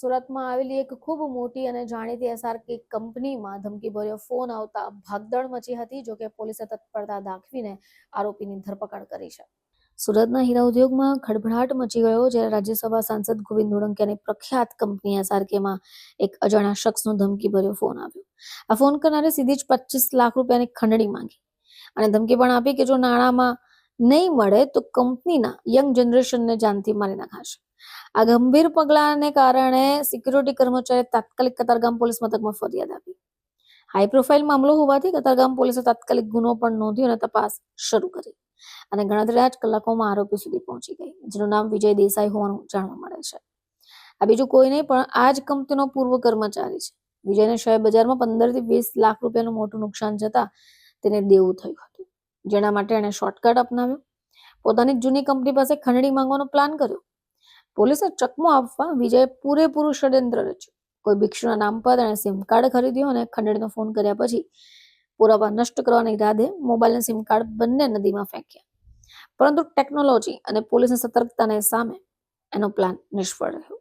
સુરતમાં આવેલી એક ખૂબ મોટી અને જાણીતી એસઆરકે કંપનીમાં ધમકીભર્યો ફોન આવતા ભાગદોડ મચી હતી. જો કે પોલીસે તત્પરતા દાખવીને આરોપીની ધરપકડ કરી છે. સુરતના હીરા ઉદ્યોગમાં ખળભળાટ મચી ગયો જ્યારે રાજ્યસભા સાંસદ ગોવિંદ ધોળકિયાની પ્રખ્યાત કંપની એસઆરકેમાં એક અજાણ્યા શખ્સનો ધમકીભર્યો ફોન આવ્યો. આ ફોન કરનારે સીધી જ 25 લાખ રૂપિયાની ખંડણી માંગી અને ધમકી પણ આપી કે જો નાણાંમાં નહીં મળે તો કંપનીના યંગ જનરેશનને જાનથી મારી નાખાશે. આ ગંભીર પગલાને કારણે સિક્યુરિટી કર્મચારીએ તાત્કાલિક કતારગામ પોલીસ મથકમાં ફરિયાદ આપી. હાઈ પ્રોફાઇલ મામલો હોવાથી કતારગામ પોલીસે તાત્કાલિક ગુનો પણ નોંધ્યો અને તપાસ શરૂ કરી અને ગણતરીના જ કલાકોમાં આરોપી સુધી પહોંચી ગઈ, જેનું નામ વિજય દેસાઈ હોવાનું જાણવા મળે છે. આ બીજું કોઈ નહીં પણ આ જ કંપનીનો પૂર્વ કર્મચારી છે. વિજયને શેર બજારમાં 15 થી 20 લાખ રૂપિયાનું મોટું નુકસાન જતા તેને દેવું થયું હતું, જેના માટે એણે શોર્ટકટ અપનાવ્યો. પોતાની જૂની કંપની પાસે ખંડણી માંગવાનો પ્લાન કર્યો. પોલીસે ચકમો આપવા વિજયે પૂરેપૂરું ષડયંત્ર રચ્યું. કોઈ ભિક્ષુના નામ પર એણે સિમ કાર્ડ ખરીદ્યો અને ખંડણીનો ફોન કર્યા પછી પુરાવા નષ્ટ કરવાના ઈરાદે મોબાઈલ અને સિમ કાર્ડ બંને નદીમાં ફેંક્યા. પરંતુ ટેકનોલોજી અને પોલીસની સતર્કતાને સામે એનો પ્લાન નિષ્ફળ રહ્યો.